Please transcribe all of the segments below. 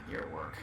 Your work.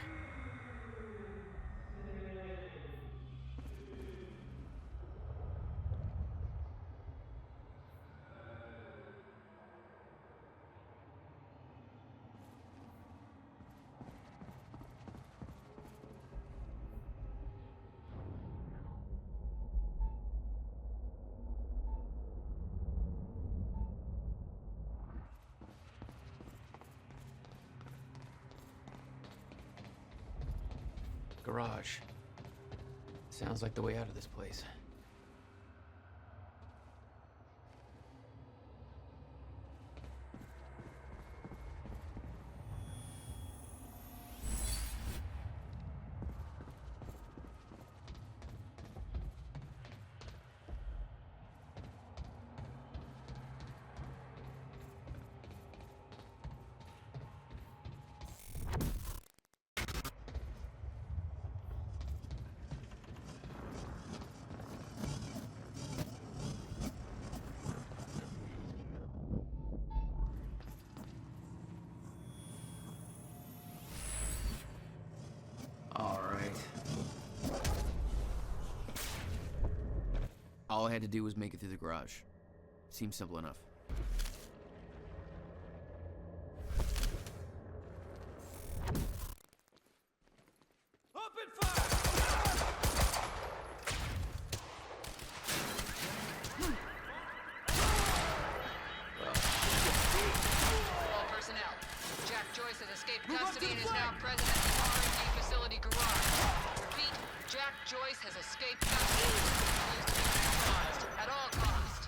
Garage. Sounds like the way out of this place. All I had to do was make it through the garage. Seems simple enough. Open fire! All personnel. Jack Joyce has escaped custody and is now present at the R&D facility garage. Repeat, Jack Joyce has escaped custody. At all costs.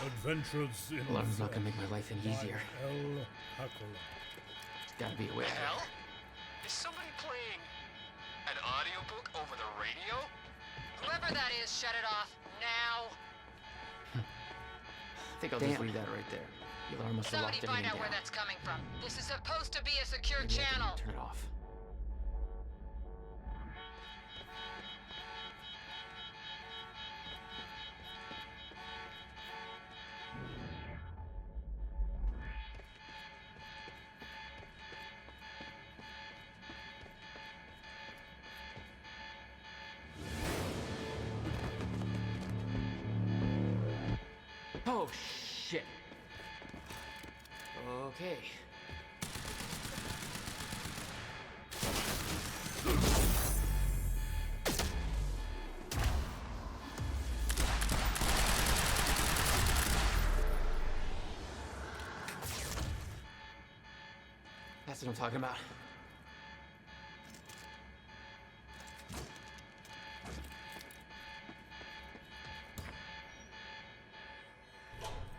Adventures in Alarm's not gonna make my life any easier. Gotta be a way. The hell? Is somebody playing an audiobook over the radio? Whoever that is, shut it off now. I think I'll just leave that right there. The alarm must have locked Somebody everything find out down. where that's coming from. This is supposed to be a secure Maybe I can channel. turn it off. Oh, shit. Okay. That's what I'm talking about.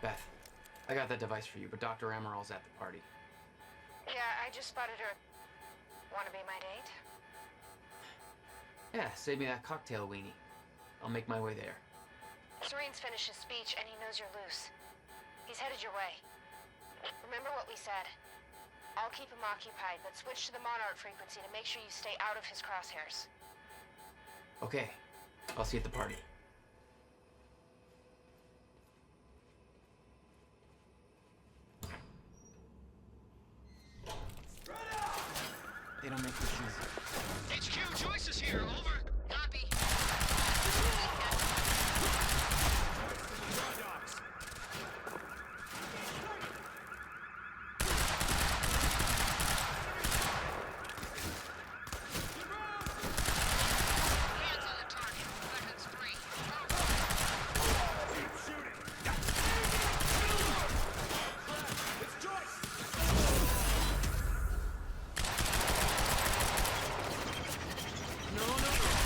Beth, I got that device for you, but Dr. Amaral's at the party. Yeah, I just spotted her. Wanna be my date? Yeah, save me that cocktail weenie. I'll make my way there. Serene's finished his speech and he knows you're loose. He's headed your way. Remember what we said. I'll keep him occupied, but switch to the Monarch frequency to make sure you stay out of his crosshairs. Okay, I'll see you at the party. They don't make this easy. HQ, Joyce is here, over. Copy. Hands on the target. Weapons free. Keep shooting! It's Joyce! No, no, no.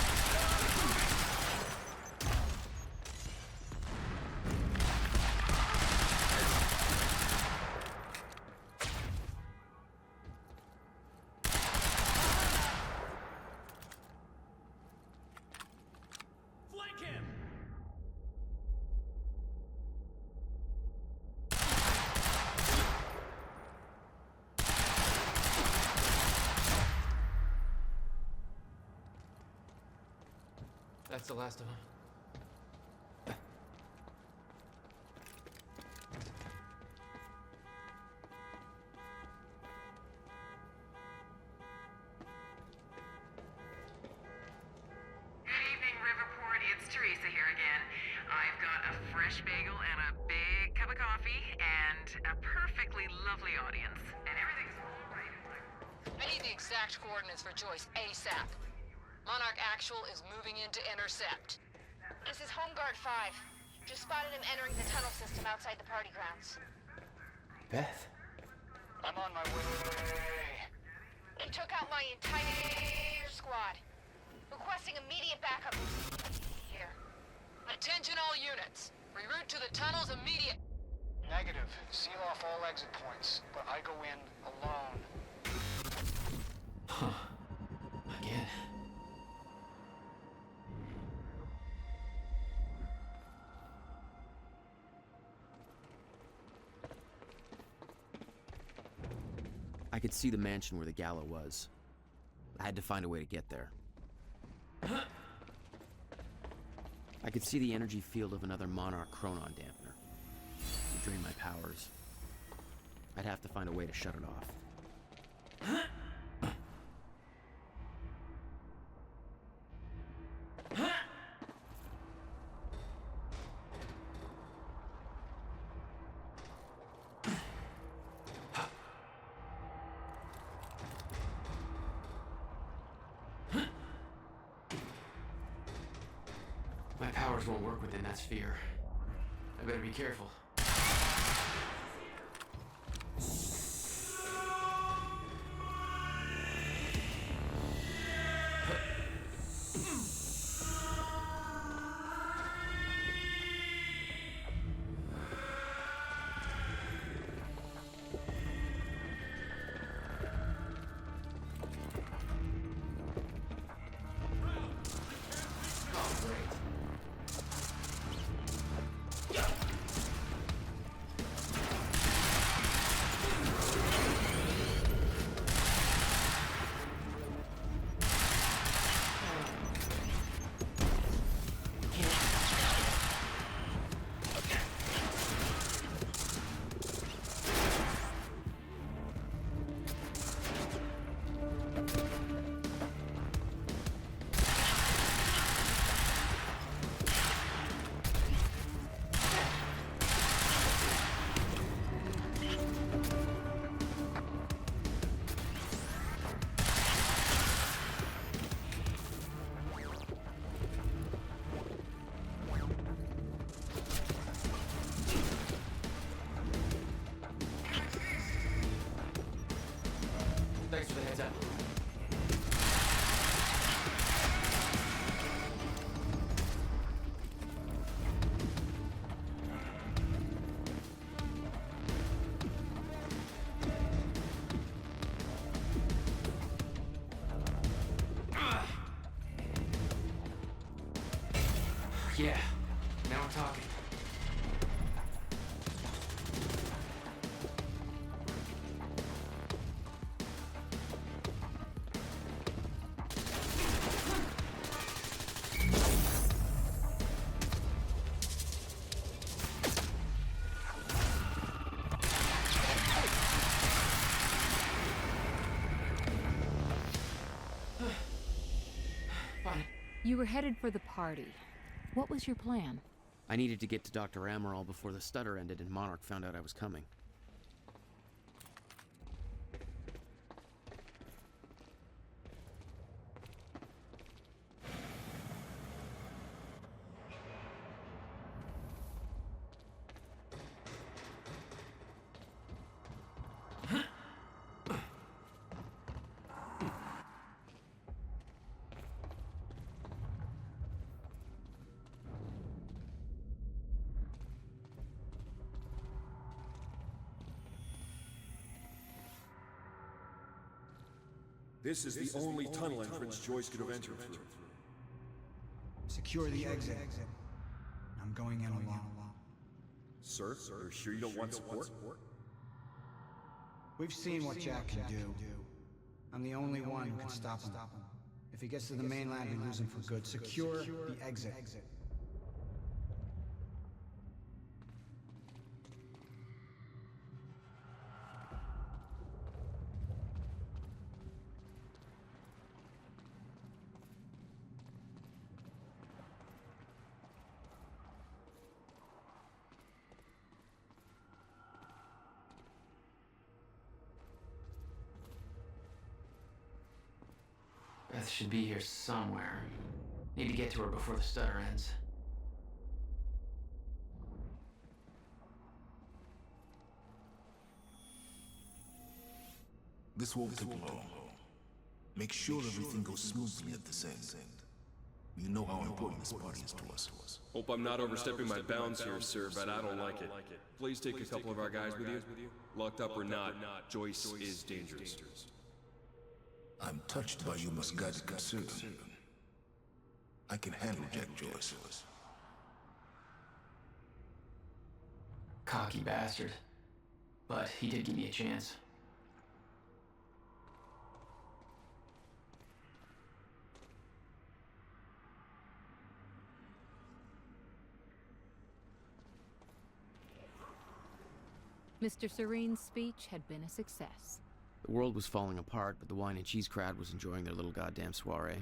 That's the last of them. Good evening, Riverport. It's Teresa here again. I've got a fresh bagel and a big cup of coffee and a perfectly lovely audience. And everything's all right. I need the exact coordinates for Joyce ASAP. Monarch Actual is moving in to intercept. This is Home Guard 5. Just spotted him entering the tunnel system outside the party grounds. Beth? I'm on my way. He took out my entire squad. Requesting immediate backup here. Attention all units. Reroute to the tunnels immediate. Negative. Seal off all exit points, but I go in alone. Huh. Again. I could see the mansion where the gala was. I had to find a way to get there. I could see the energy field of another Monarch Chronon dampener. It drained my powers. I'd have to find a way to shut it off. My powers won't work within that sphere. I better be careful. Oh, great. Thanks for the heads up. Yeah, now we're talking. Fine. You were headed for the party. What was your plan? I needed to get to Dr. Amaral before the stutter ended and Monarch found out I was coming. This is the only tunnel entrance Joyce could have entered through. Secure the exit. I'm going in alone. Sir, you're sure you don't want support? We've seen what Jack can do. I'm the only one who can stop him. If he gets to the mainland, we lose him for good. Secure the exit. Beth should be here somewhere. Need to get to her before the stutter ends. This won't take long. Make sure everything goes smoothly at this end. You know how important this party is to us. Hope I'm not overstepping my bounds here, sir, but I don't like it. Please take a couple of our guys with you. Locked up or not, Joyce is dangerous. I'm touched by your misguided concern. I can handle Jack Joyce. Cocky bastard. But he did give me a chance. Mr. Serene's speech had been a success. The world was falling apart, but the wine and cheese crowd was enjoying their little goddamn soiree.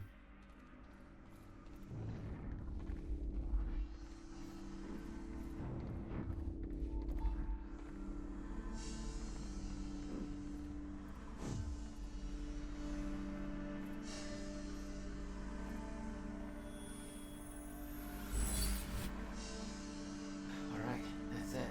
All right, that's it.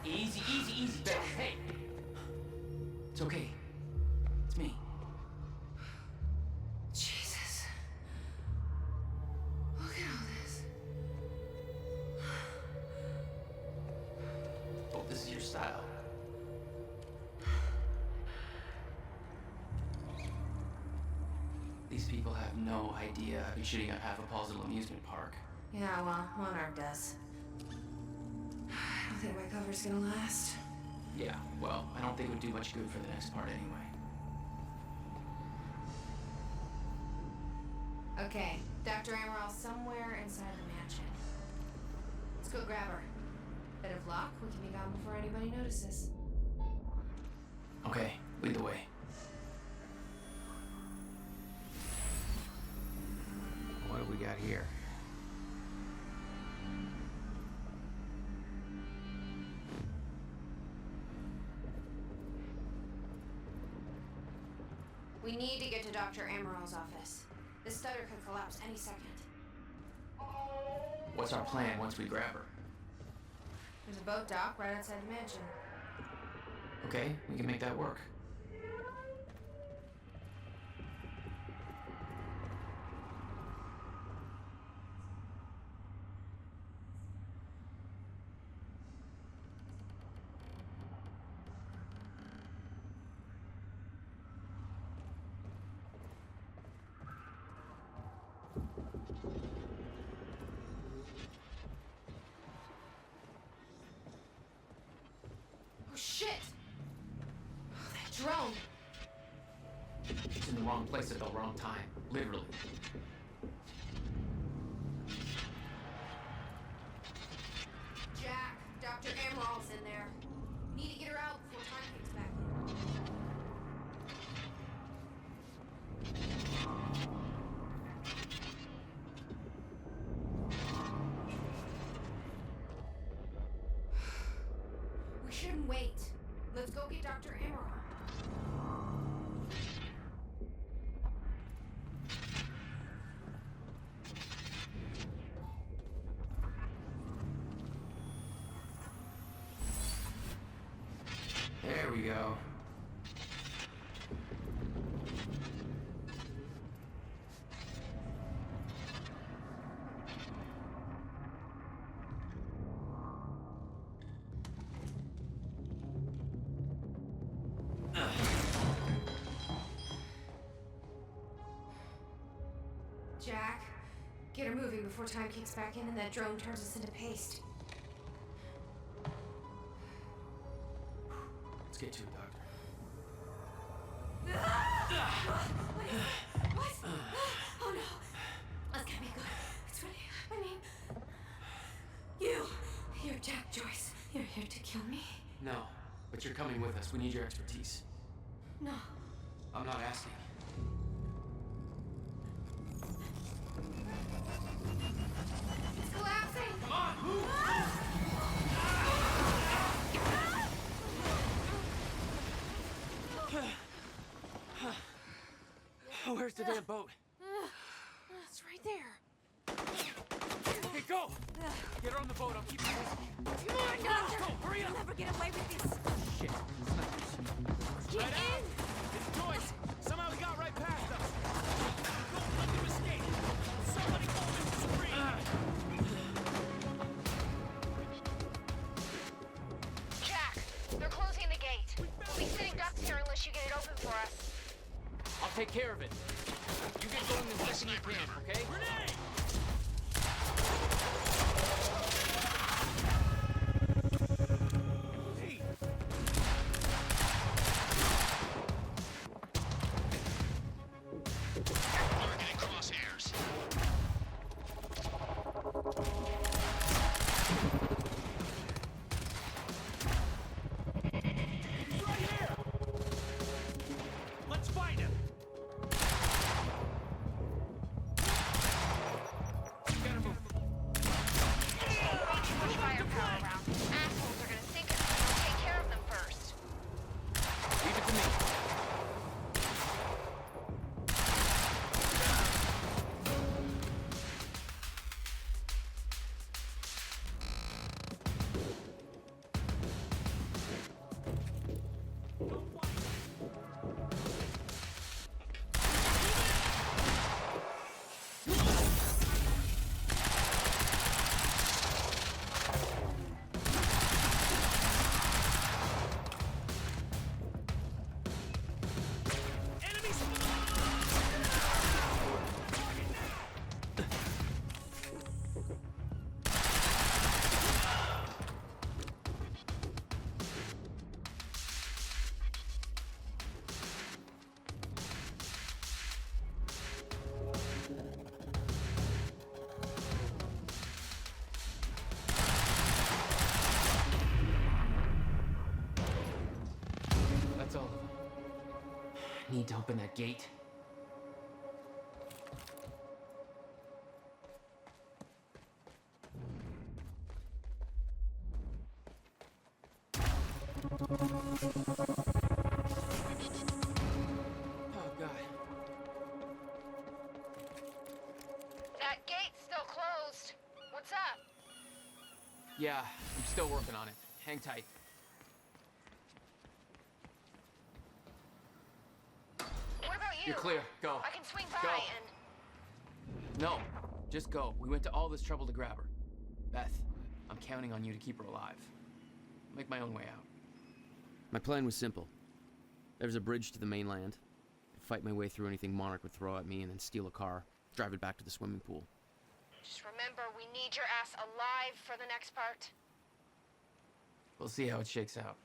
Easy, Beth. Hey! It's okay. It's me. Jesus. Look at all this. Hope this is your style. These people have no idea I've been shooting up half of Paul's little amusement park. Yeah, well, Monarch does. I don't think my cover's gonna last. Yeah, well, I don't think it would do much good for the next part anyway. Okay, Dr. Amaril's somewhere inside the mansion. Let's go grab her. Bit of luck, we can be gone before anybody notices. Okay, lead the way. What do we got here? We need to get to Dr. Amaril's office. This stutter could collapse any second. What's our plan once we grab her? There's a boat dock right outside the mansion. Okay, we can make that work. Oh shit! Oh, that drone! It's in the wrong place at the wrong time. Literally. Jack, Dr. Amaril's in there. We need to get her out before time kicks back in. We shouldn't wait. Let's go get Dr. Amaral. Jack. Get her moving before time kicks back in and that drone turns us into paste. Let's get to it, Doctor. What? Oh no. That's gonna be good. It's really happening. You're Jack Joyce. You're here to kill me? No, but you're coming with us. We need your expertise. No. I'm not asking. It's collapsing! Come on, move! Where's the damn boat? It's right there. Hey, go! Get her on the boat. I'll keep you busy. Come on, Doctor! Go, hurry up! You'll never get away with this. Shit. Get in! It's Joyce! Somehow he got right past us! Don't let him escape! Somebody call Mr. Serene! Jack, they're closing the gate. We'll be sitting ducks here unless you get it open for us. I'll take care of it. You get going the second you can, okay? Grenade! Hey! Targeting crosshairs. He's right here! Let's find him! Gotta move. Push firepower around. Assholes are gonna sink us if we don't take care of them first. Leave it to me. Enemies! That's all of them. Need to open that gate. Oh, God. That gate's still closed. What's up? Yeah, I'm still working on it. Hang tight. What about you? You're clear. Go. I can swing by Go. and... No, just go. We went to all this trouble to grab her. Beth, I'm counting on you to keep her alive. I'll make my own way out. My plan was simple. There was a bridge to the mainland. I'd fight my way through anything Monarch would throw at me and then steal a car, drive it back to the swimming pool. Just remember, we need your ass alive for the next part. We'll see how it shakes out.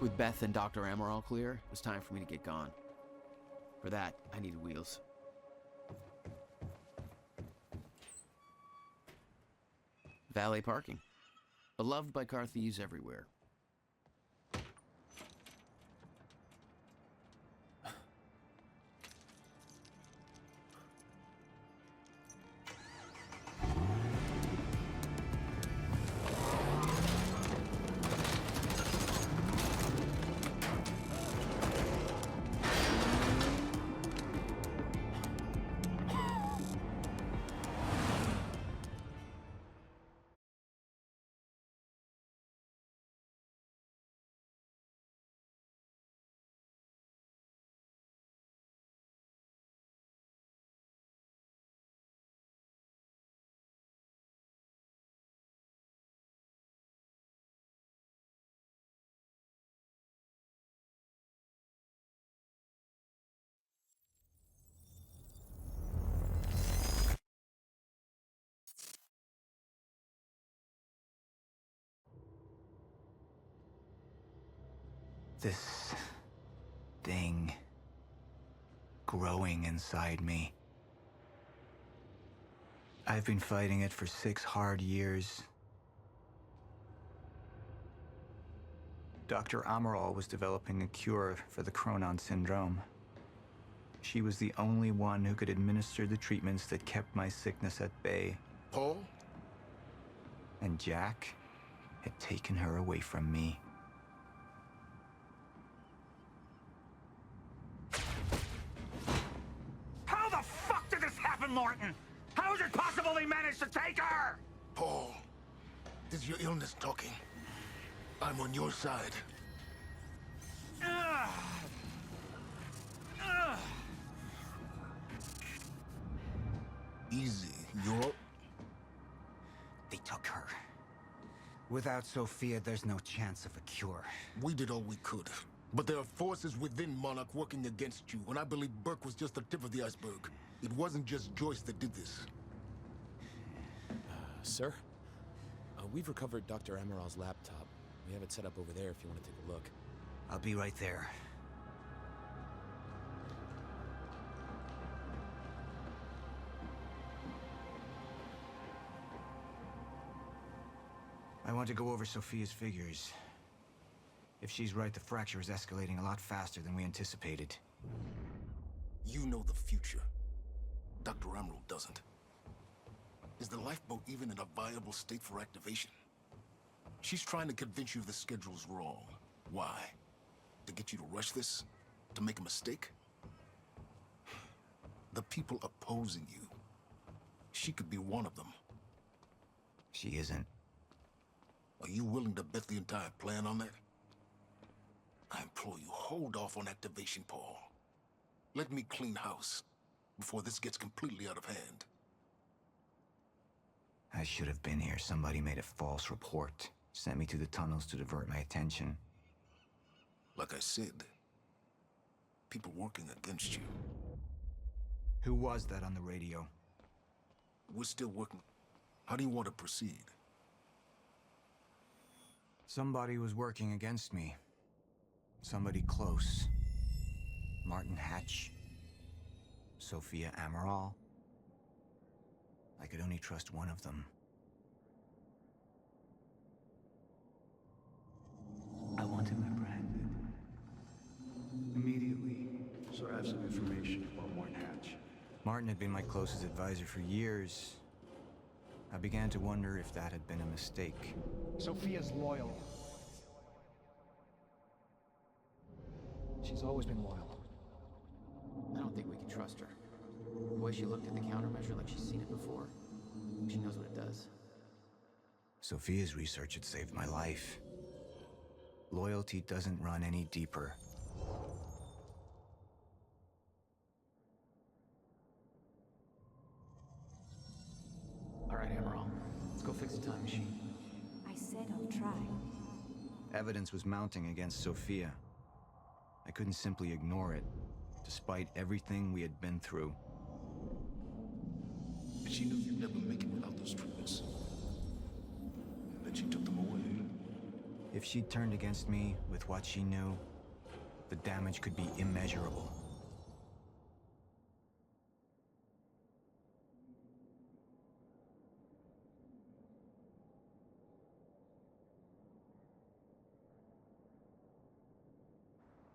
With Beth and Dr. Amaral clear, it was time for me to get gone. For that, I needed wheels. Valet parking. Beloved by car thieves everywhere. This thing growing inside me. I've been fighting it for 6 hard years. Dr. Amaral was developing a cure for the Chronon syndrome. She was the only one who could administer the treatments that kept my sickness at bay. Paul? And Jack had taken her away from me. How the fuck did this happen, Morton? How is it possible they managed to take her? Paul, this is your illness talking. I'm on your side. Easy, you're... They took her. Without Sophia, there's no chance of a cure. We did all we could. But there are forces within Monarch working against you, and I believe Burke was just the tip of the iceberg. It wasn't just Joyce that did this. Sir? We've recovered Dr. Amaral's laptop. We have it set up over there if you want to take a look. I'll be right there. I want to go over Sophia's figures. If she's right, the fracture is escalating a lot faster than we anticipated. You know the future. Dr. Amaral doesn't. Is the lifeboat even in a viable state for activation? She's trying to convince you the schedule's wrong. Why? To get you to rush this? To make a mistake? The people opposing you. She could be one of them. She isn't. Are you willing to bet the entire plan on that? I implore you, hold off on activation, Paul. Let me clean house before this gets completely out of hand. I should have been here. Somebody made a false report. Sent me to the tunnels to divert my attention. Like I said, people working against you. Who was that on the radio? We're still working. How do you want to proceed? Somebody was working against me. Somebody close. Martin Hatch. Sophia Amaral. I could only trust one of them. I want him apprehended. Immediately. So I have some information about Martin Hatch. Martin had been my closest advisor for years. I began to wonder if that had been a mistake. Sophia's loyal. She's always been loyal. I don't think we can trust her. The way she looked at the countermeasure like she's seen it before. She knows what it does. Sophia's research had saved my life. Loyalty doesn't run any deeper. All right, Amaral. Let's go fix the time machine. I said I'll try. Evidence was mounting against Sophia. I couldn't simply ignore it, despite everything we had been through. And she knew you'd never make it without those treatments. And then she took them away. If she turned against me with what she knew, the damage could be immeasurable.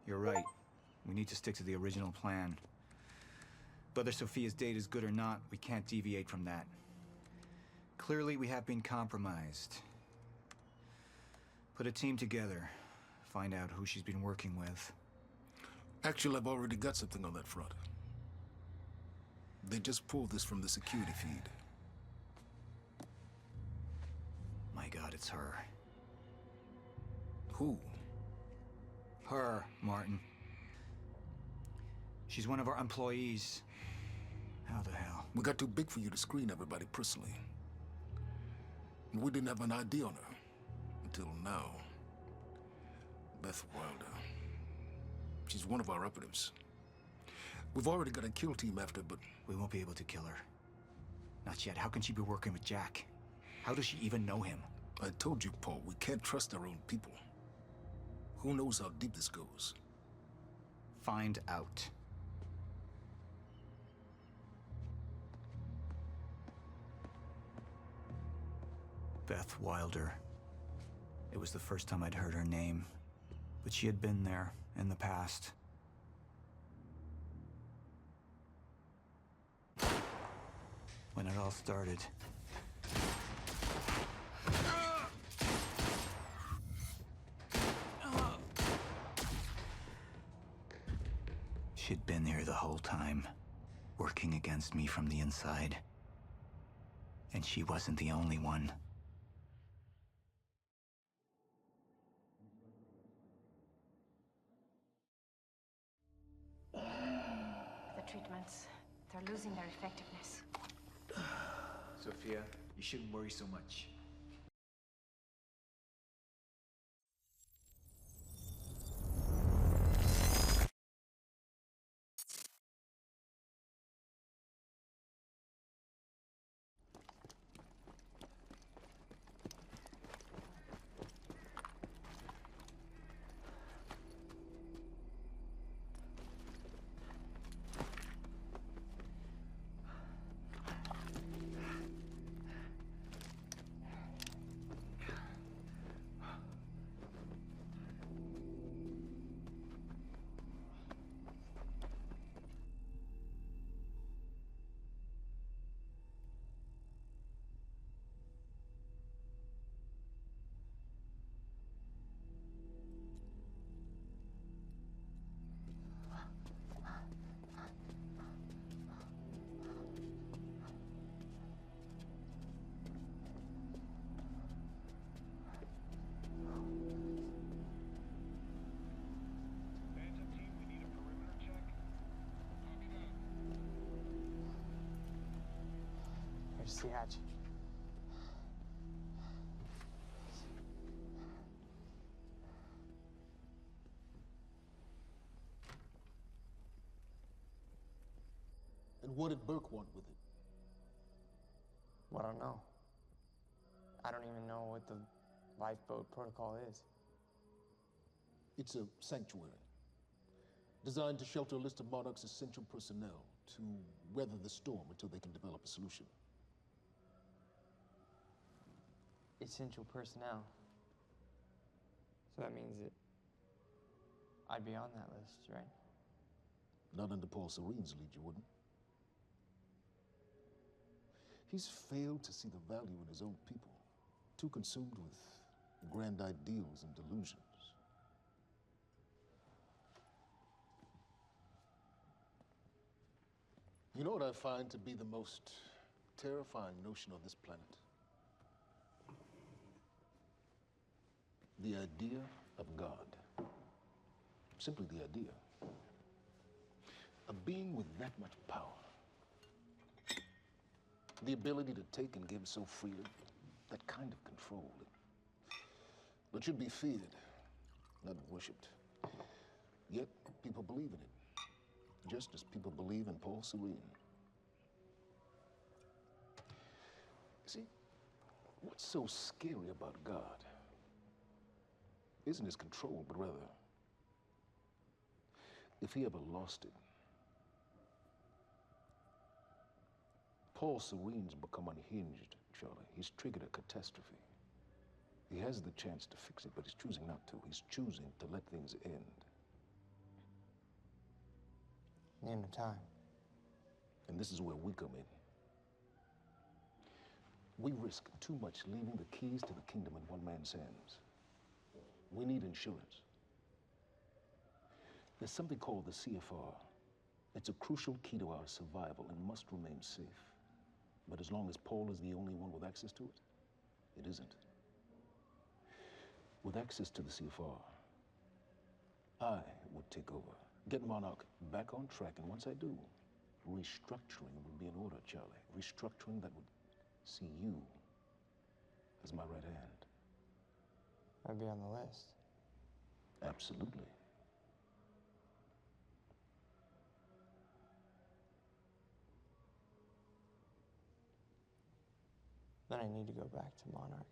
You're right. We need to stick to the original plan. Whether Sophia's date is good or not, we can't deviate from that. Clearly, we have been compromised. Put a team together. Find out who she's been working with. Actually, I've already got something on that front. They just pulled this from the security feed. My God, it's her. Who? Her, Martin. She's one of our employees. How the hell? We got too big for you to screen everybody personally. And we didn't have an ID on her. Until now. Beth Wilder. She's one of our operatives. We've already got a kill team after, but... We won't be able to kill her. Not yet. How can she be working with Jack? How does she even know him? I told you, Paul, we can't trust our own people. Who knows how deep this goes? Find out. Beth Wilder. It was the first time I'd heard her name, but she had been there in the past. When it all started. She'd been there the whole time, working against me from the inside. And she wasn't the only one. The treatments, they're losing their effectiveness. Sophia, you shouldn't worry so much. Here's the hatch. And what did Burke want with it? Well, I don't know. I don't even know what the lifeboat protocol is. It's a sanctuary. Designed to shelter a list of Monarch's essential personnel to weather the storm until they can develop a solution. Essential personnel. So that means that I'd be on that list, right? Not under Paul Serene's lead, you wouldn't. He's failed to see the value in his own people. Too consumed with grand ideals and delusions. You know what I find to be the most terrifying notion on this planet? The idea of God. Simply the idea. A being with that much power. The ability to take and give so freely. That kind of control. That should be feared, not worshipped. Yet, people believe in it. Just as people believe in Paul Serene. See, what's so scary about God isn't his control, but rather, if he ever lost it. Paulem Serene's become unhinged, Charlie. He's triggered a catastrophe. He has the chance to fix it, but he's choosing not to. He's choosing to let things end. The end of time. And this is where we come in. We risk too much leaving the keys to the kingdom in one man's hands. We need insurance. There's something called the CFR. It's a crucial key to our survival and must remain safe. But as long as Paul is the only one with access to it, it isn't. With access to the CFR, I would take over, get Monarch back on track, and once I do, restructuring would be in order, Charlie. Restructuring that would see you as my right hand. I'd be on the list. Absolutely. Then I need to go back to Monarch.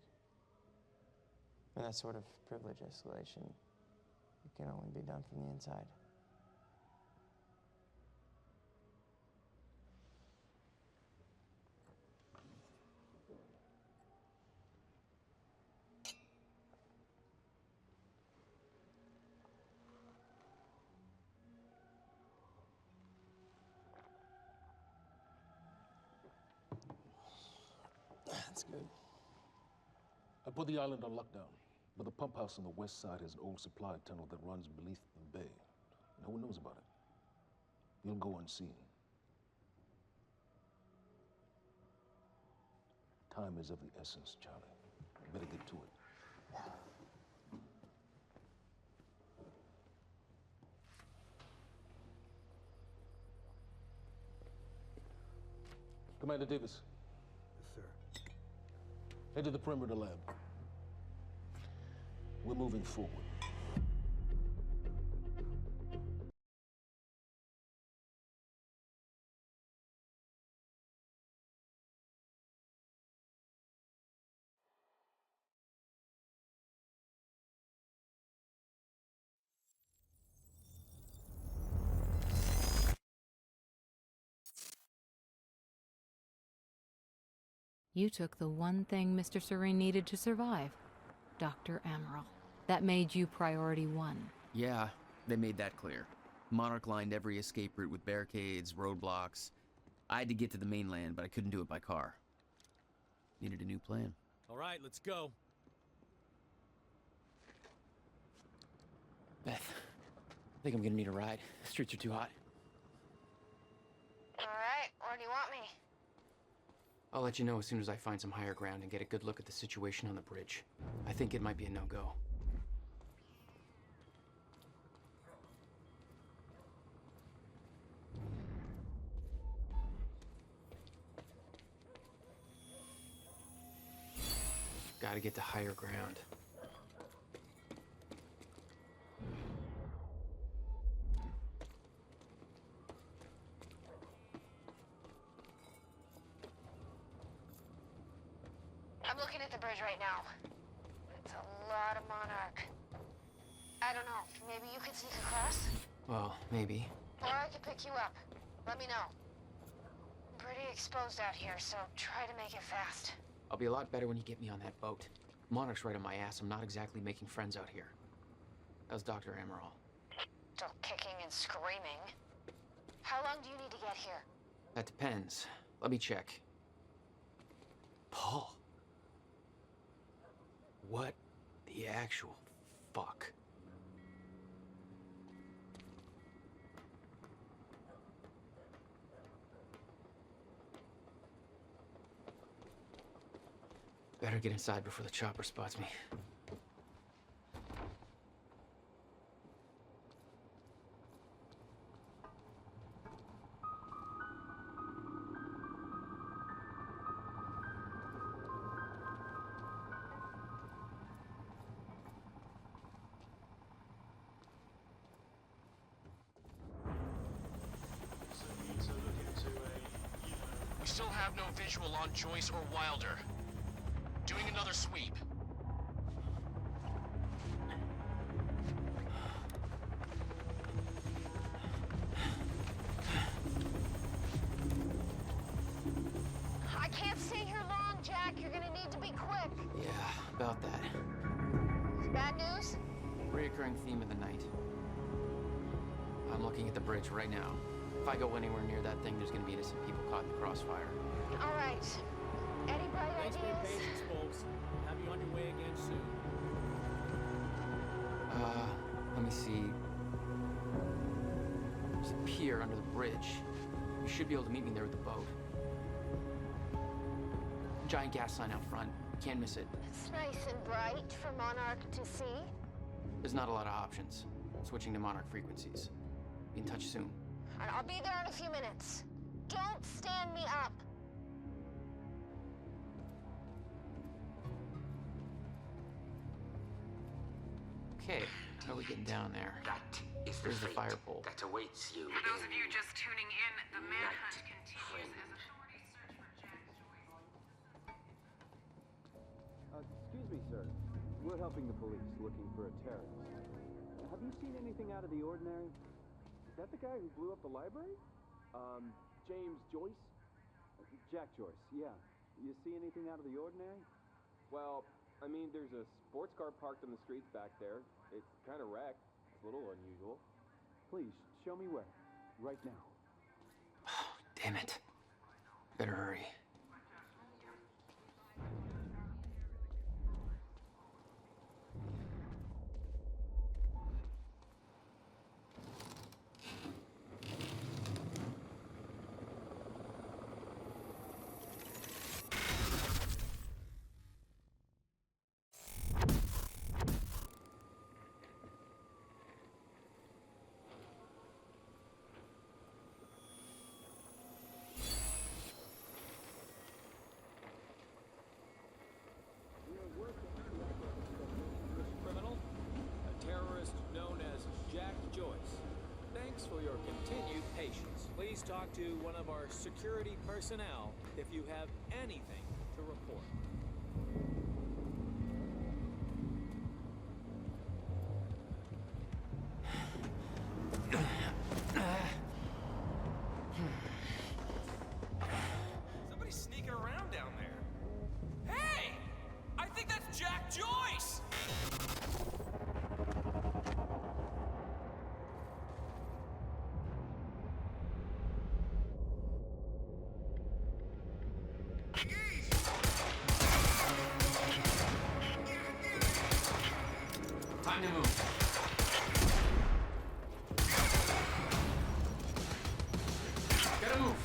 And that sort of privilege escalation, it can only be done from the inside. That's good. I put the island on lockdown, but the pump house on the west side has an old supply tunnel that runs beneath the bay. No one knows about it. You'll go unseen. Time is of the essence, Charlie. Better get to it. Commander Davis. Yes, sir. Head to the perimeter lab. We're moving forward. You took the one thing Mr. Serene needed to survive, Dr. Amaral. That made you priority one. Yeah, they made that clear. Monarch lined every escape route with barricades, roadblocks. I had to get to the mainland, but I couldn't do it by car. Needed a new plan. All right, let's go. Beth, I think I'm gonna need a ride. The streets are too hot. All right, where do you want me? I'll let you know as soon as I find some higher ground and get a good look at the situation on the bridge. I think it might be a no-go. Gotta get to higher ground. I'm looking at the bridge right now. It's a lot of Monarch. I don't know, maybe you could sneak across? Well, maybe. Or I could pick you up. Let me know. I'm pretty exposed out here, so try to make it fast. I'll be a lot better when you get me on that boat. Monarch's right on my ass. I'm not exactly making friends out here. That was Dr. Amaral. Still kicking and screaming. How long do you need to get here? That depends. Let me check. Paul. What the actual fuck? Better get inside before the chopper spots me. We still have no visual on Joyce or Wilder. Doing another sweep. recurring theme of the night. I'm looking at the bridge right now. If I go anywhere near that thing, there's gonna be innocent people caught in the crossfire. All right. Any bright Thanks for your ideas? patience, folks. Have you on your way again soon. Let me see. There's a pier under the bridge. You should be able to meet me there with the boat. Giant gas sign out front. Can't miss it. It's nice and bright for Monarch to see. There's not a lot of options. Switching to Monarch frequencies. Be in touch soon. All right, I'll be there in a few minutes. Don't stand me up. Okay, how are we getting down there? That is There's the fate fire pole. that awaits you. For those of you just tuning in, the manhunt Night, continues friend. as authorities search for Jack Joyce. Excuse me, sir. We're helping the police looking for a terrorist. Have you seen anything out of the ordinary? Is that the guy who blew up the library? James Joyce? Jack Joyce, yeah. You see anything out of the ordinary? Well, I mean, there's a sports car parked on the streets back there. It's kind of wrecked. It's a little unusual. Please, show me where. Right now. Damn it. Better hurry. Criminal, a terrorist known as Jack Joyce. Thanks for your continued patience. Please talk to one of our security personnel if you have anything to report. Somebody's sneaking around down there. Hey! I think that's Jack Joyce! Time to move. Gotta move.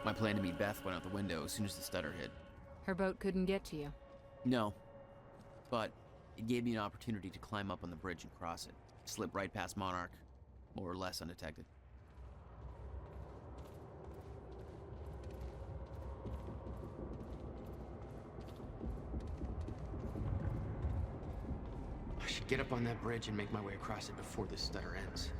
My plan to meet Beth went out the window as soon as the stutter hit. Her boat couldn't get to you. No, but it gave me an opportunity to climb up on the bridge and cross it. Slip right past Monarch, more or less undetected. I should get up on that bridge and make my way across it before this stutter ends.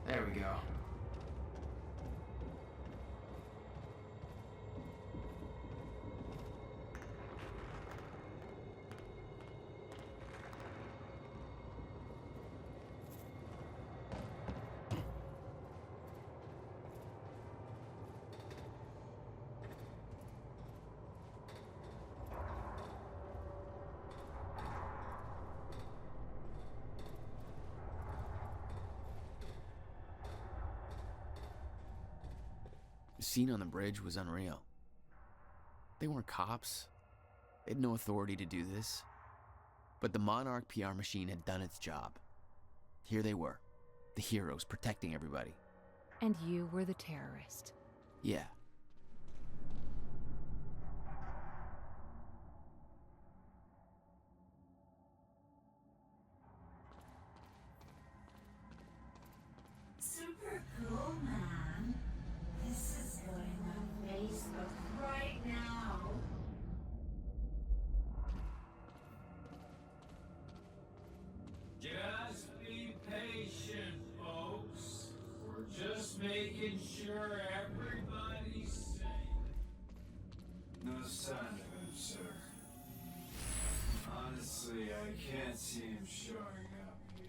There we go. The scene on the bridge was unreal. They weren't cops. They had no authority to do this. But the Monarch PR machine had done its job. Here they were, the heroes protecting everybody. And you were the terrorist. Yeah. Super cool, man. This is going on Facebook right now. Just be patient, folks. We're just making sure everybody's safe. No sign of him, sir. Honestly, I can't see him showing up here.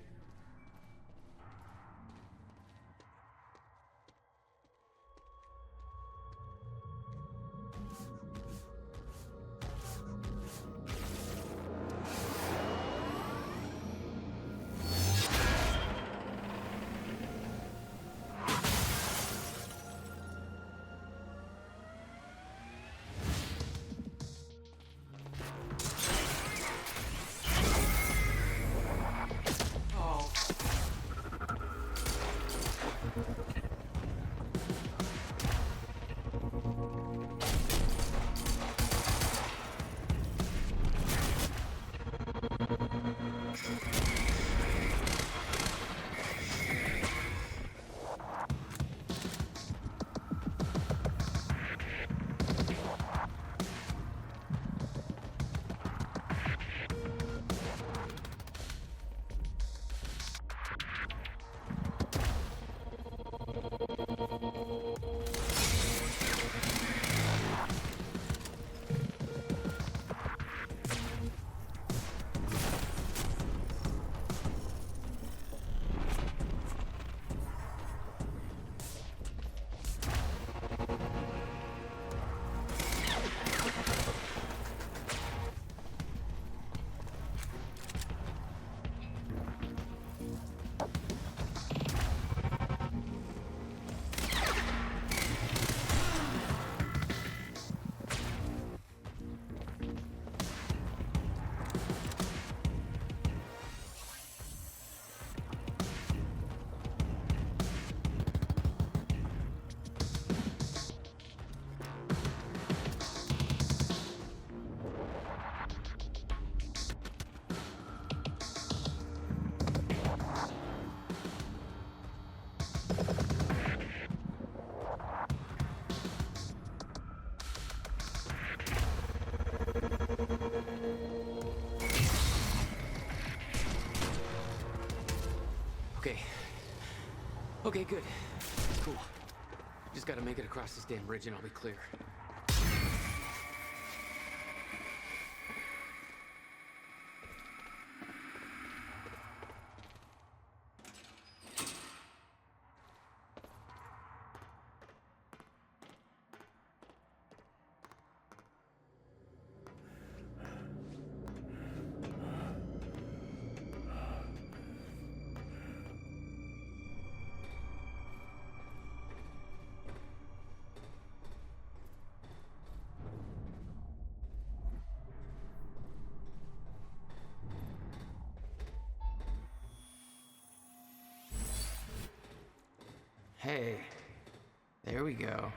Okay, good. Cool. Just gotta make it across this damn bridge and I'll be clear. Hey, there we go.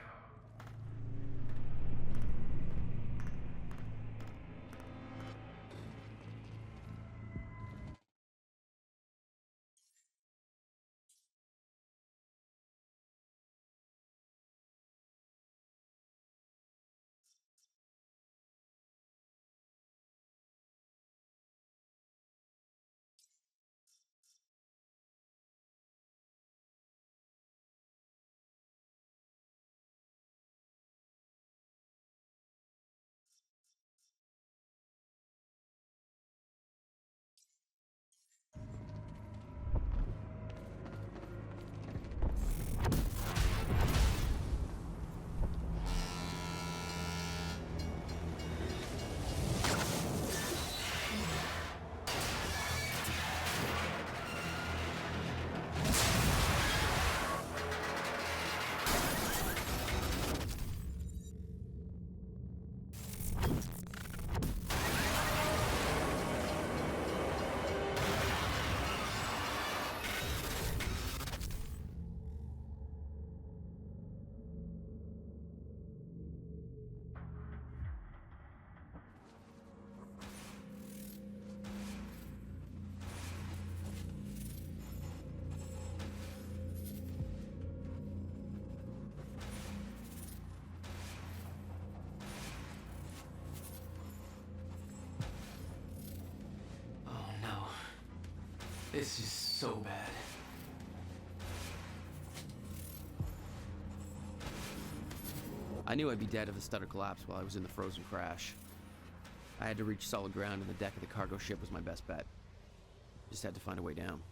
This is so bad. I knew I'd be dead if the stutter collapsed while I was in the frozen crash. I had to reach solid ground, and the deck of the cargo ship was my best bet. Just had to find a way down.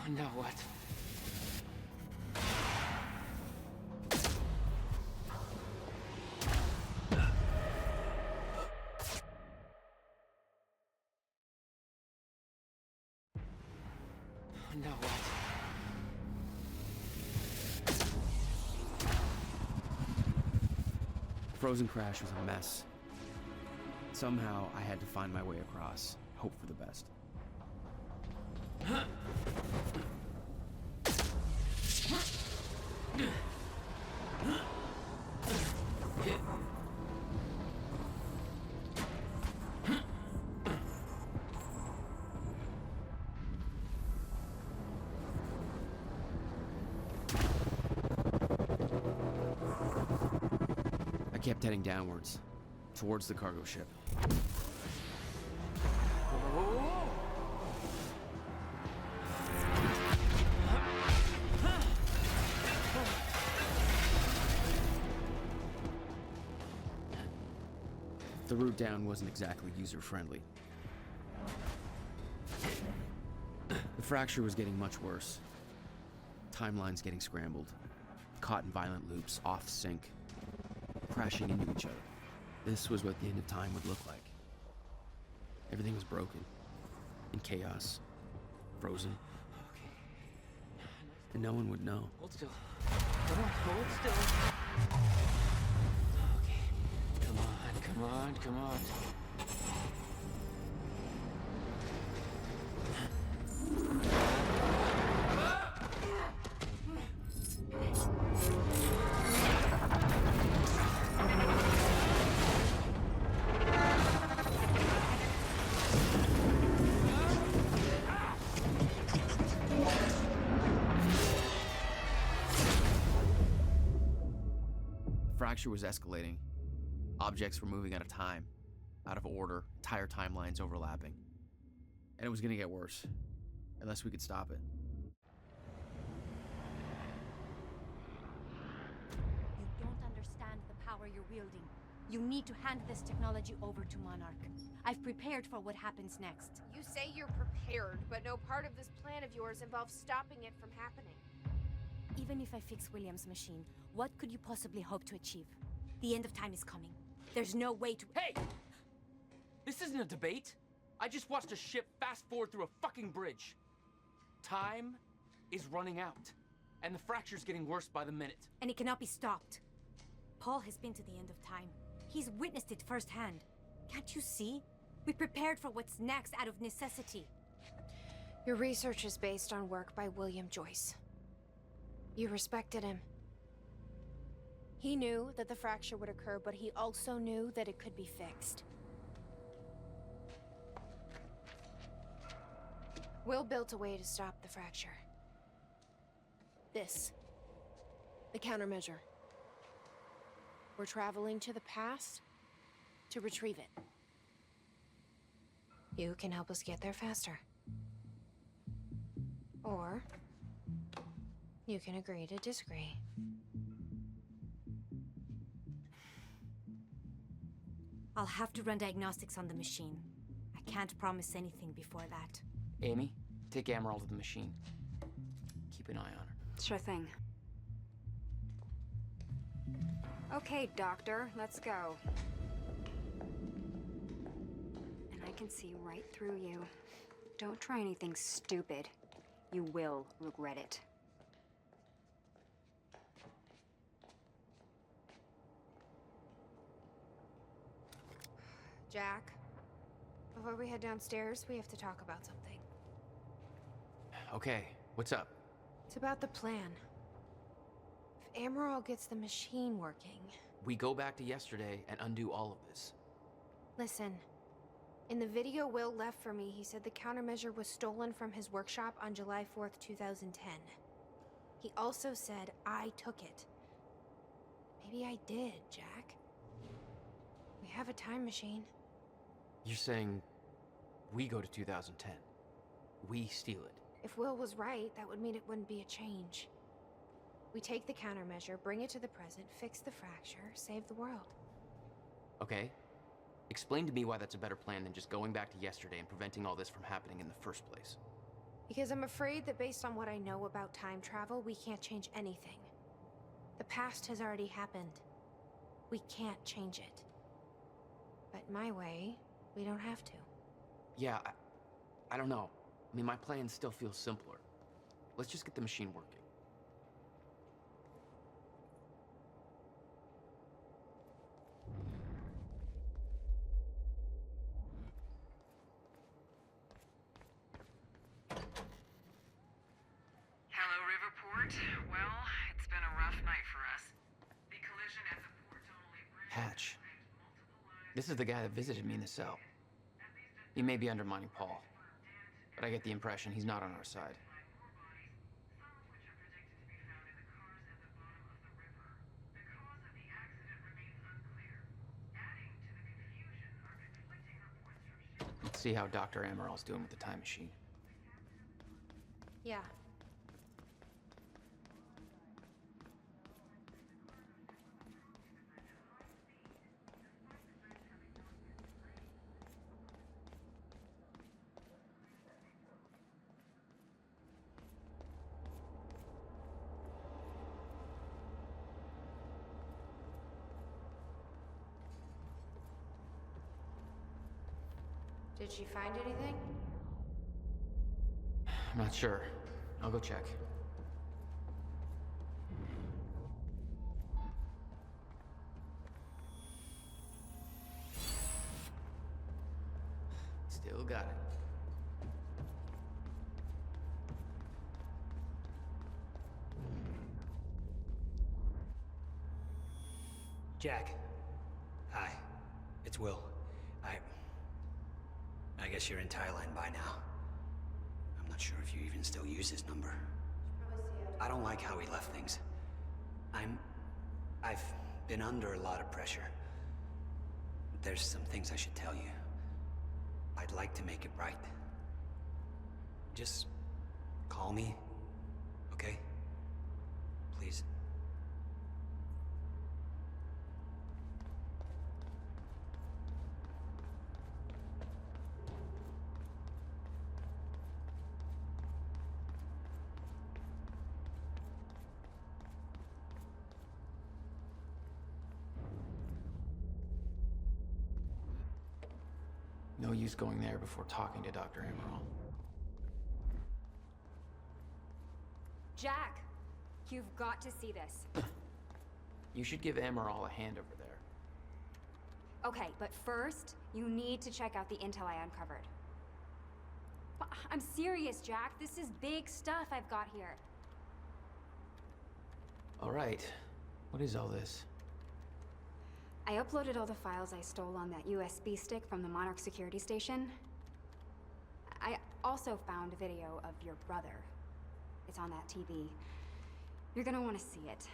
Now what? Now what? Frozen crash was a mess. Somehow I had to find my way across, hope for the best. I kept heading downwards, towards the cargo ship. The route down wasn't exactly user-friendly. The fracture was getting much worse. Timelines getting scrambled, caught in violent loops, off sync, crashing into each other. This was what the end of time would look like. Everything was broken, in chaos, frozen. And no one would know. Hold still. Come on, hold still. Okay. Come on, come on, come on. Fracture was escalating. Objects were moving out of time, out of order, entire timelines overlapping. And it was gonna get worse, unless we could stop it. You don't understand the power you're wielding. You need to hand this technology over to Monarch. I've prepared for what happens next. You say you're prepared, but no part of this plan of yours involves stopping it from happening. Even if I fix William's machine, what could you possibly hope to achieve? The end of time is coming. There's no way to— Hey! This isn't a debate. I just watched a ship fast forward through a fucking bridge. Time is running out, and the fracture's getting worse by the minute. And it cannot be stopped. Paul has been to the end of time. He's witnessed it firsthand. Can't you see? We prepared for what's next out of necessity. Your research is based on work by William Joyce. You respected him. He knew that the fracture would occur, but he also knew that it could be fixed. Will built a way to stop the fracture. This. The countermeasure. We're traveling to the past to retrieve it. You can help us get there faster. Or you can agree to disagree. I'll have to run diagnostics on the machine. I can't promise anything before that. Amy, take Emerald to the machine. Keep an eye on her. Sure thing. Okay, Doctor, let's go. And I can see right through you. Don't try anything stupid. You will regret it. Jack, before we head downstairs, we have to talk about something. Okay, what's up? It's about the plan. Amaral gets the machine working. We go back to yesterday and undo all of this. Listen, in the video Will left for me, he said the countermeasure was stolen from his workshop on July 4th, 2010. He also said I took it. Maybe I did, Jack. We have a time machine. You're saying we go to 2010. We steal it. If Will was right, that would mean it wouldn't be a change. We take the countermeasure, bring it to the present, fix the fracture, save the world. Okay. Explain to me why that's a better plan than just going back to yesterday and preventing all this from happening in the first place. Because I'm afraid that based on what I know about time travel, we can't change anything. The past has already happened. We can't change it. But my way, we don't have to. Yeah, I don't know. I mean, my plan still feels simpler. Let's just get the machine working. Hello, Riverport. Well, it's been a rough night for us. The collision at the port-only bridge... Hatch. This is the guy that visited me in the cell. He may be undermining Paul, but I get the impression he's not on our side. Let's see how Dr. Amaral's doing with the time machine. Yeah. Did she find anything? I'm not sure. I'll go check. Still got it. Jack. Hi. It's Will. I guess you're in Thailand by now. I'm not sure if you even still use his number. I don't like how he left things. I've been under a lot of pressure. There's some things I should tell you. I'd like to make it right. Just call me, okay? Please. No use going there before talking to Dr. Amaral. Jack, you've got to see this. You should give Amaral a hand over there. Okay, but first, you need to check out the intel I uncovered. But I'm serious, Jack. This is big stuff I've got here. All right. What is all this? I uploaded all the files I stole on that USB stick from the Monarch security station. I also found a video of your brother. It's on that TV. You're gonna want to see it.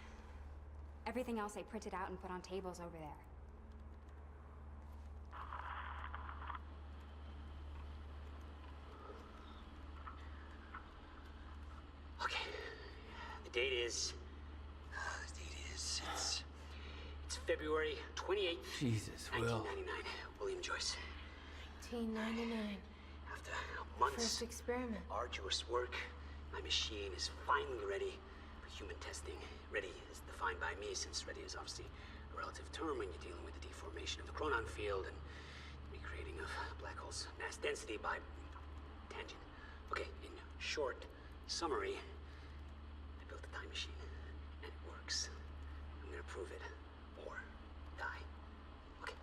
Everything else I printed out and put on tables over there. Okay. The date is... It's February 28th, Jesus, Will. 1999. William Joyce. 1999. After months First experiment. arduous work, my machine is finally ready for human testing. Ready is defined by me, since ready is obviously a relative term when you're dealing with the deformation of the chronon field and recreating of black holes' mass density by tangent. Okay, in short summary, I built a time machine, and it works. I'm gonna prove it, or die. Okay,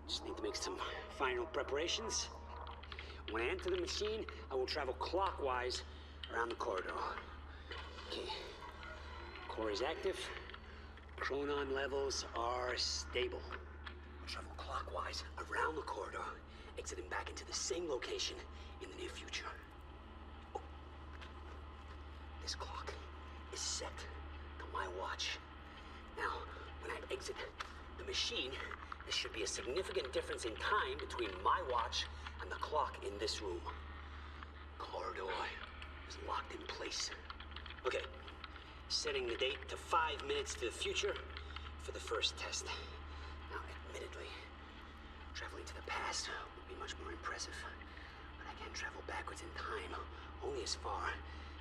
just need to make some final preparations. When I enter the machine, I will travel clockwise around the corridor. Okay, core is active. Chronon levels are stable. Travel clockwise around the corridor, exiting back into the same location in the near future. Oh. This clock is set to my watch. Now, when I exit the machine, there should be a significant difference in time between my watch and the clock in this room. Corridor is locked in place. Okay, setting the date to 5 minutes to the future for the first test. Now, admittedly, traveling to the past would be much more impressive, but I can travel backwards in time only as far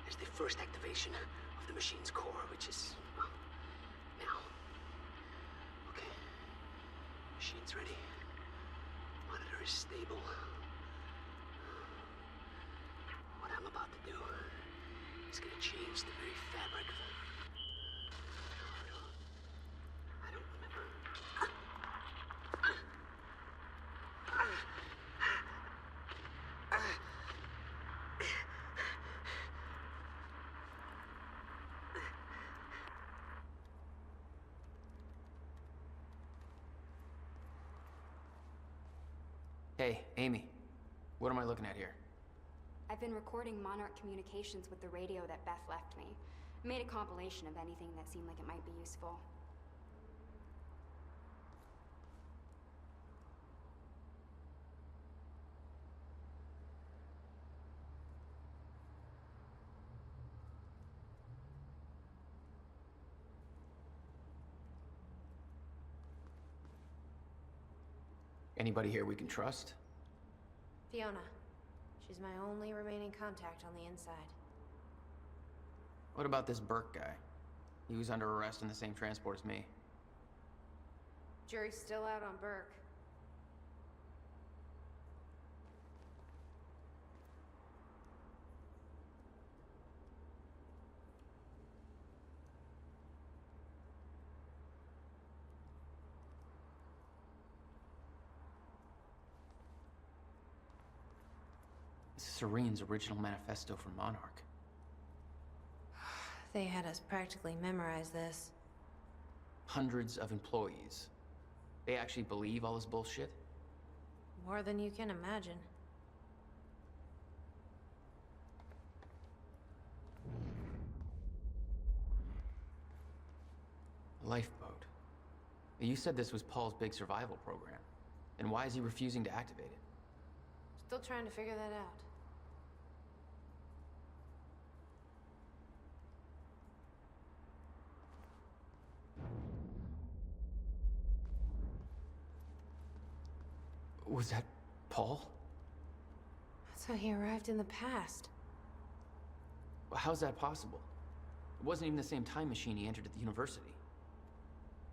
as the first activation of the machine's core, which is, well, now. Okay, machine's ready. Monitor is stable. What I'm about to do is going to change the very fabric of I don't remember. Hey, Amy. What am I looking at here? I've been recording Monarch communications with the radio that Beth left me. I made a compilation of anything that seemed like it might be useful. Anybody here we can trust? Fiona. She's my only remaining contact on the inside. What about this Burke guy? He was under arrest in the same transport as me. Jury's still out on Burke. Serene's original manifesto for Monarch. They had us practically memorize this. Hundreds of employees. They actually believe all this bullshit? More than you can imagine. Lifeboat. You said this was Paul's big survival program. And why is he refusing to activate it? Still trying to figure that out. Was that Paul? That's how he arrived in the past. How's that possible? It wasn't even the same time machine he entered at the university.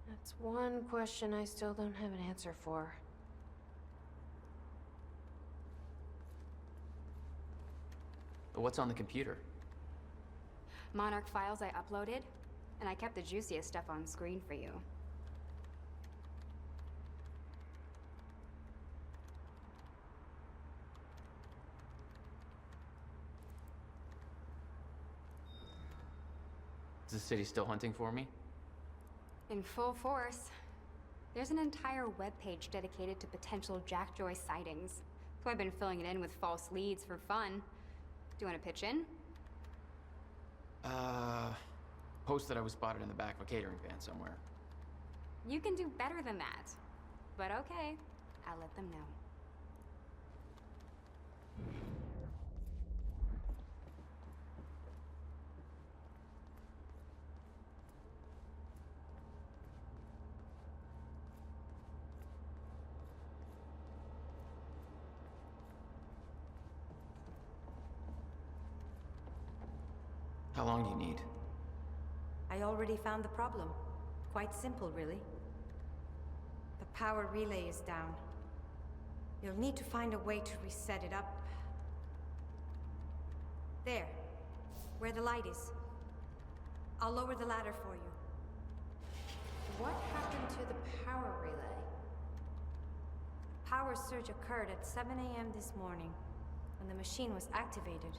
That's one question I still don't have an answer for. What's on the computer? Monarch files I uploaded, and I kept the juiciest stuff on screen for you. Is the city still hunting for me? In full force. There's an entire webpage dedicated to potential Jacka Joyce sightings. So I've been filling it in with false leads for fun. Do you want to pitch in? Post that I was spotted in the back of a catering van somewhere. You can do better than that. But okay, I'll let them know. How long do you need? I already found the problem. Quite simple, really. The power relay is down. You'll need to find a way to reset it up. There, where the light is. I'll lower the ladder for you. What happened to the power relay? Power surge occurred at 7 a.m. this morning, when the machine was activated.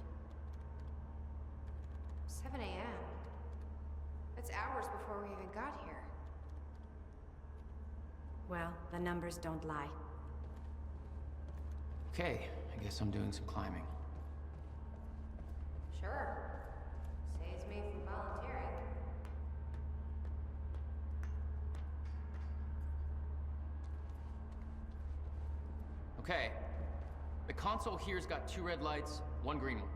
7 a.m.? That's hours before we even got here. Well, the numbers don't lie. Okay, I guess I'm doing some climbing. Sure. Saves me from volunteering. Okay. The console here's got 2 red lights, 1 green one.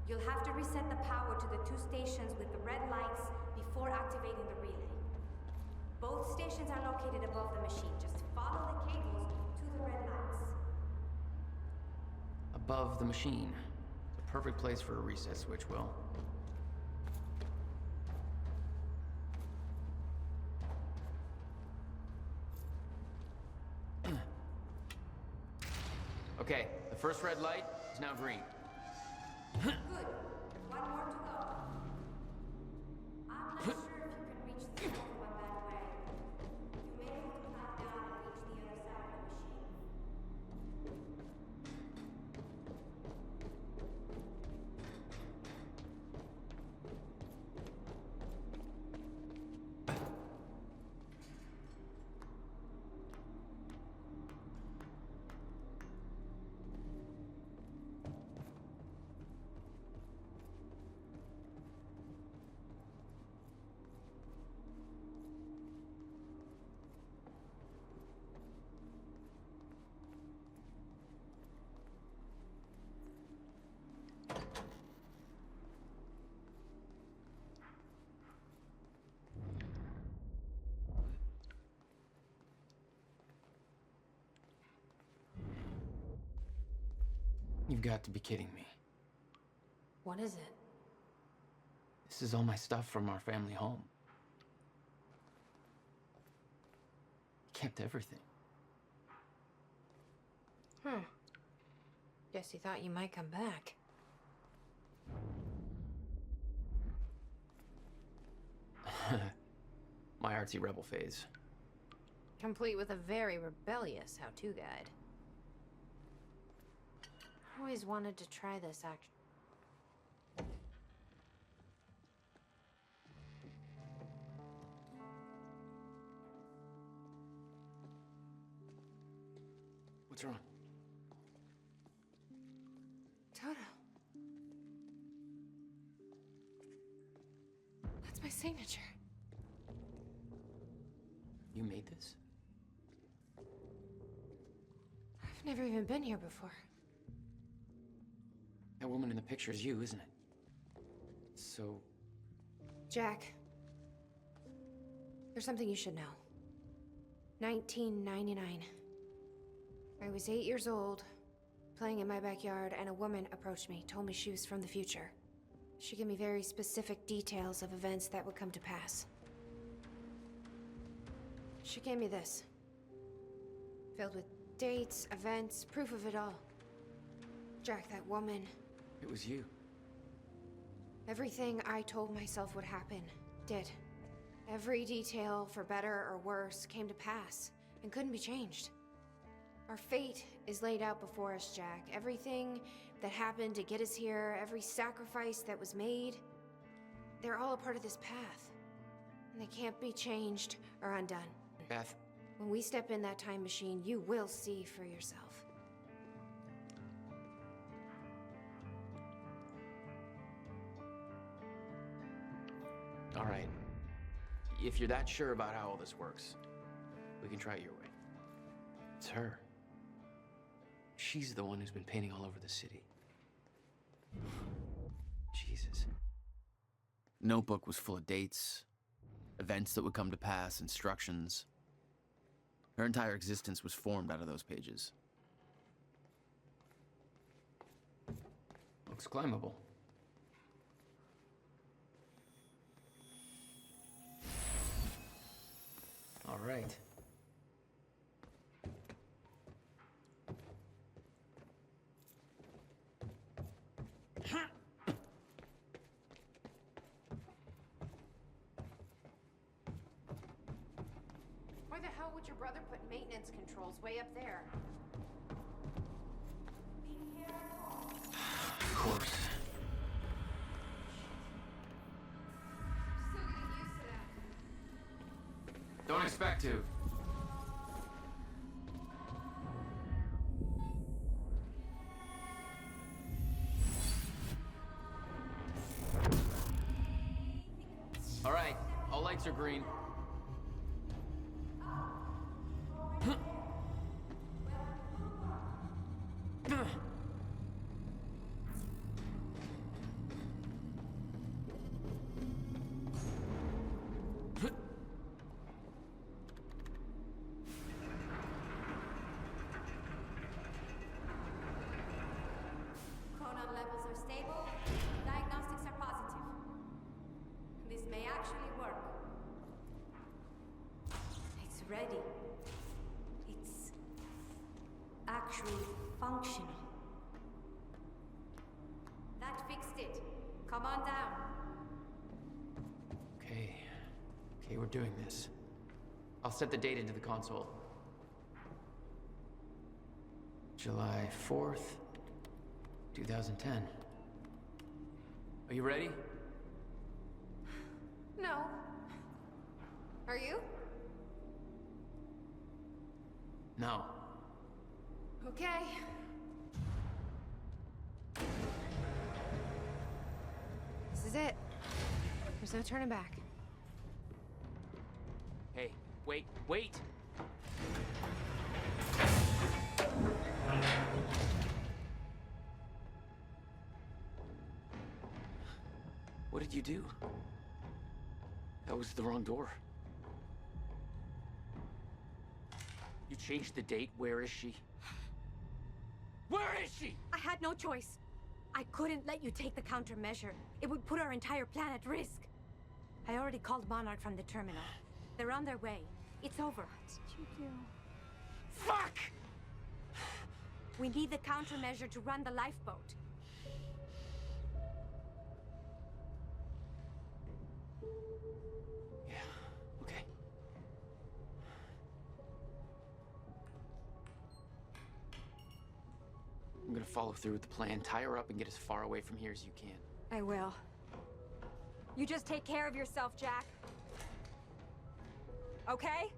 You'll have to reset the power to the 2 stations with the red lights before activating the relay. Both stations are located above the machine. Just follow the cables to the red lights. Above the machine. The perfect place for a reset switch, Will. Okay, the first red light is now green. Good. One more to go. I'm not sure if you can reach the center one that way. You may have to climb down and reach the other side of the machine. You've got to be kidding me. What is it? This is all my stuff from our family home. He kept everything. Guess he thought you might come back. My artsy rebel phase. Complete with a very rebellious how-to guide. Always wanted to try this act. What's wrong? Toto. That's my signature. You made this? I've never even been here before. That woman in the picture is you, isn't it? So... Jack. There's something you should know. 1999. I was 8 years old, playing in my backyard, and a woman approached me, told me she was from the future. She gave me very specific details of events that would come to pass. She gave me this. Filled with dates, events, proof of it all. Jack, that woman... It was you. Everything I told myself would happen, did. Every detail, for better or worse, came to pass, and couldn't be changed. Our fate is laid out before us, Jack. Everything that happened to get us here, every sacrifice that was made, they're all a part of this path. And they can't be changed or undone. Beth. When we step in that time machine, you will see for yourself. All right. If you're that sure about how all this works, we can try it your way. It's her. She's the one who's been painting all over the city. Jesus. Notebook was full of dates, events that would come to pass, instructions. Her entire existence was formed out of those pages. Looks climbable. All right. Why the hell would your brother put maintenance controls way up there? Of course. Don't expect to. Serene. Chronon levels are stable. Diagnostics are positive. This may actually work. It's ready. It's actually functional. That fixed it. Come on down. Okay, we're doing this. I'll set the date into the console. July 4th, 2010. Are you ready? No. Are you? No. Okay. This is it. There's no turning back. Hey, wait! What did you do? That was the wrong door. You changed the date. Where is she? Where is she? I had no choice. I couldn't let you take the countermeasure. It would put our entire plan at risk. I already called Monarch from the terminal. They're on their way. It's over. What did you do? Fuck! We need the countermeasure to run the lifeboat. Okay. I'm gonna follow through with the plan. Tie her up and get as far away from here as you can. I will. You just take care of yourself, Jack. Okay?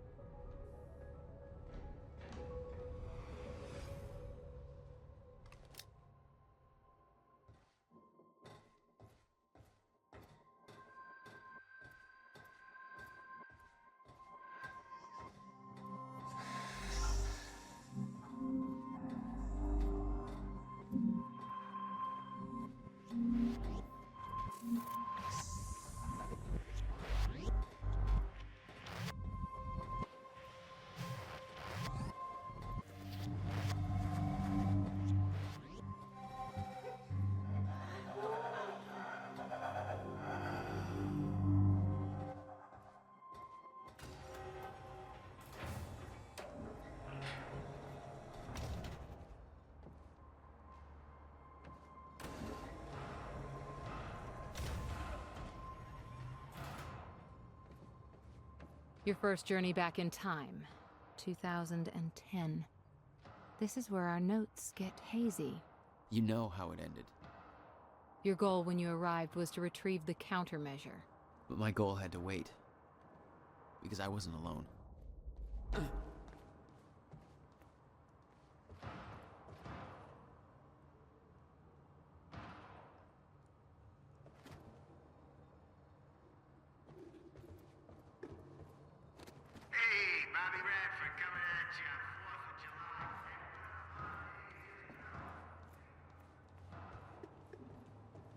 Your first journey back in time, 2010. This is where our notes get hazy. You know how it ended. Your goal when you arrived was to retrieve the countermeasure. But my goal had to wait. Because I wasn't alone.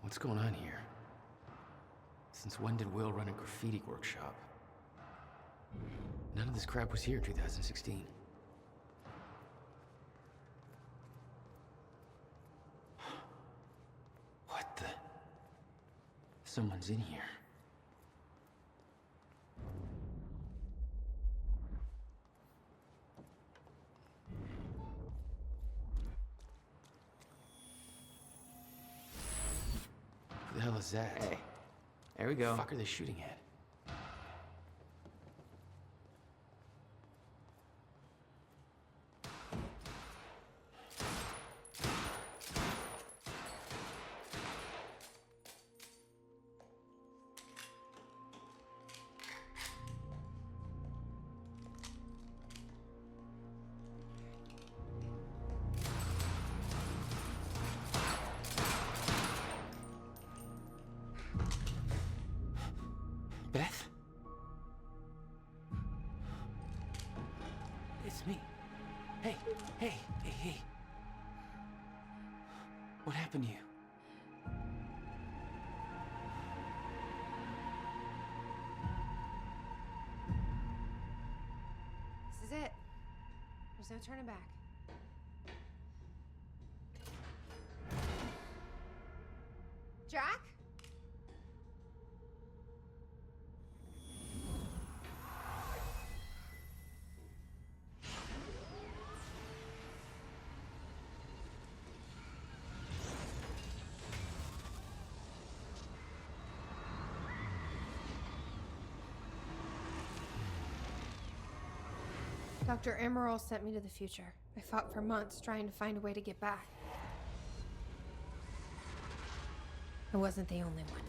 What's going on here? Since when did Will run a graffiti workshop? None of this crap was here in 2016. What the? Someone's in here. Who the hell is that? Hey, there we go. What the fuck are they shooting at? It's me. Hey, hey, hey, hey. What happened to you? This is it. There's no turning back. Jack? Dr. Emerald sent me to the future. I fought for months trying to find a way to get back. I wasn't the only one.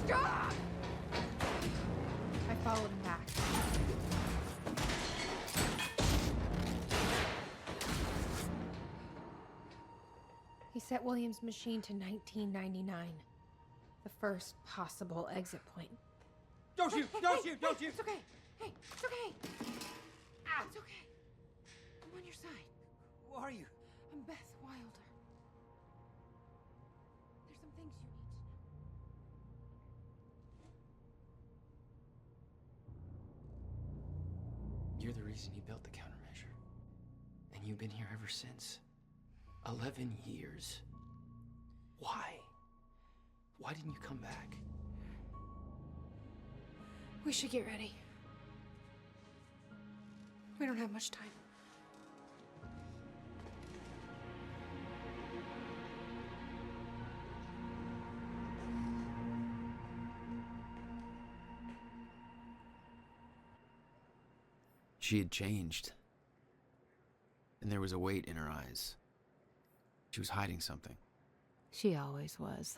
Stop! I followed him back. He set William's machine to 1999. The first possible exit point. Don't shoot! Don't shoot! Don't shoot! It's okay. Hey, it's okay. Ah, it's okay. I'm on your side. Who are you? I'm Beth Wilder. There's some things you need to know. You're the reason he built the countermeasure. And you've been here ever since. 11 years. Why? Why didn't you come back? We should get ready. We don't have much time. She had changed. And there was a weight in her eyes. She was hiding something. She always was.